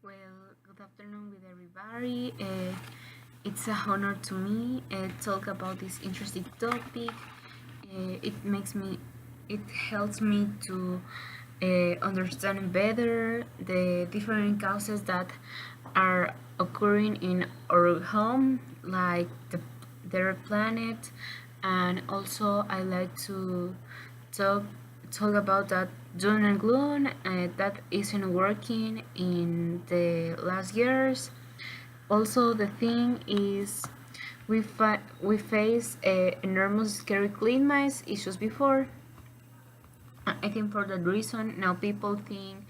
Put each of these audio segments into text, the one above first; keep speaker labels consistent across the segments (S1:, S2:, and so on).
S1: Well, good afternoon with everybody. It's a honor to me talk about this interesting topic. It helps me to understand better the different causes that are occurring in our home, like their planet, and also I like to talk talk about that doom and gloom that isn't working in the last years. Also, the thing is, we face enormous scary climate issues before. I think for that reason now people think,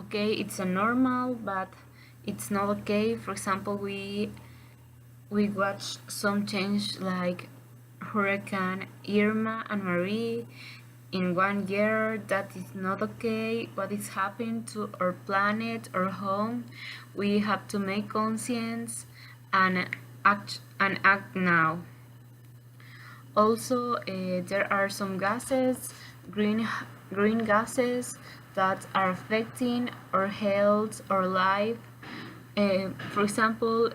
S1: okay, it's a normal, but it's not okay. For example, we watched some change like Hurricane Irma and Marie in 1 year. That is not okay. What is happening to our planet, our home? We have to make conscience and act now. Also, there are some gases, green gases that are affecting our health, our life. For example,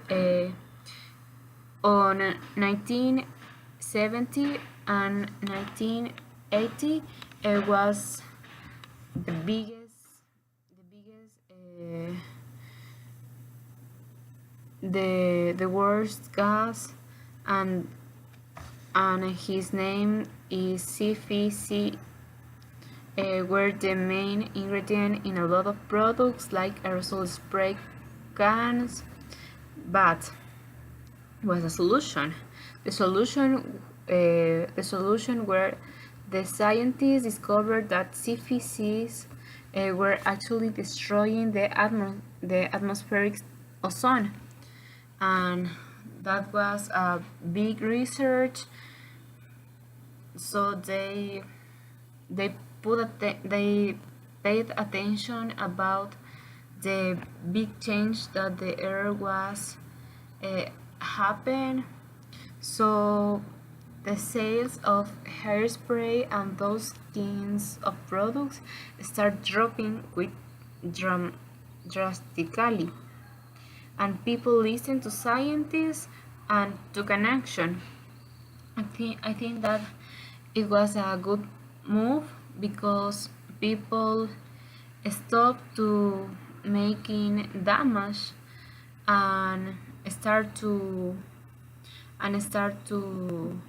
S1: on 1970 and 1980, it was the biggest, the worst gas, and his name is CFC, were the main ingredient in a lot of products like aerosol spray cans, but was a solution. The solution where the scientists discovered that CFCs were actually destroying the atmospheric ozone, and that was a big research. So they they paid attention about the big change that the air was happen. So the sales of hairspray and those kinds of products start dropping drastically, and people listen to scientists and took an action. I think that it was a good move because people stopped to making damage and start to start to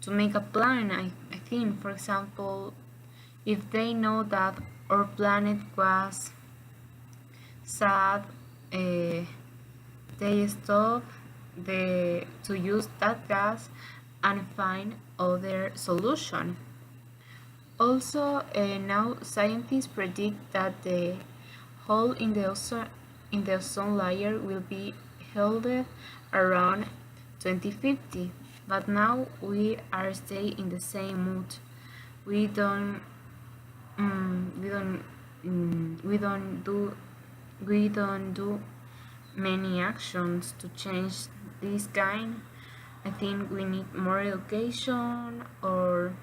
S1: make a plan. I think, for example, if they know that our planet was sad, they stop to use that gas and find other solution. Also, now scientists predict that the hole in the ozone layer will be held around 2050. But now we are staying in the same mood. We don't we don't we don't do many actions to change this kind. I think we need more education or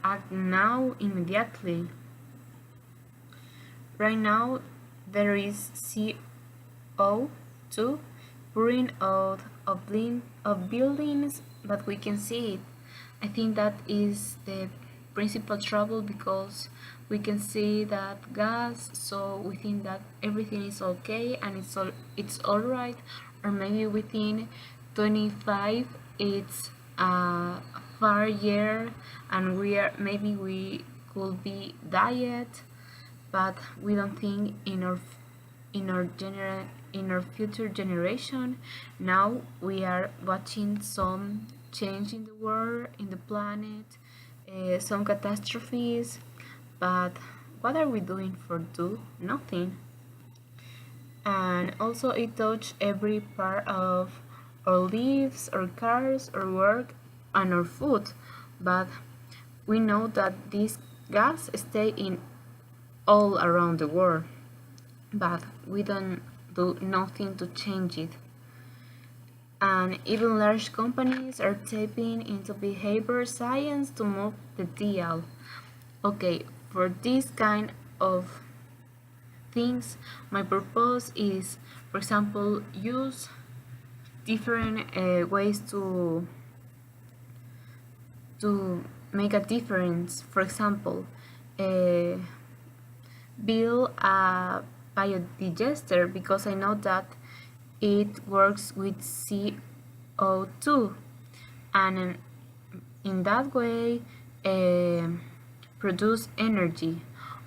S1: act now immediately. Right now there is CO2 pouring out of buildings, but we can see it. I think that is the principal trouble because we can see that gas, so we think that everything is okay and it's all right, or maybe within 25 it's a far year and we could be diet, but we don't think in our future generation. Now we are watching some change in the world, in the planet, some catastrophes, but what are we doing for do nothing? And also it touch every part of our lives, our cars, our work, and our food, but we know that this gas stay in all around the world, but we don't do nothing to change it. And even large companies are tapping into behavior science to move the dial. Okay, for this kind of things. My purpose is, for example, use different ways to make a difference. For example, uh, build a biodigester because I know that it works with CO2, and in that way produce energy.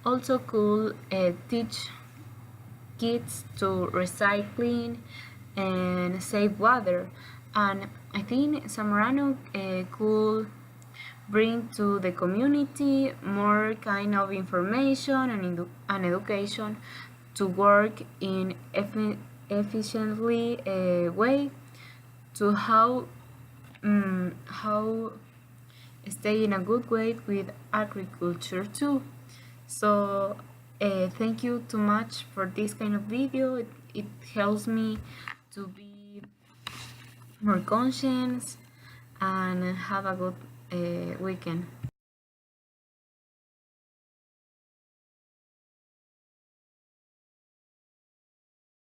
S1: Also could teach kids to recycling and save water. And I think Zamorano could bring to the community more kind of information and education to work in efficiently way to how stay in a good way with agriculture too. So thank you too much for this kind of video. It helps me to be more conscious and have a good weekend.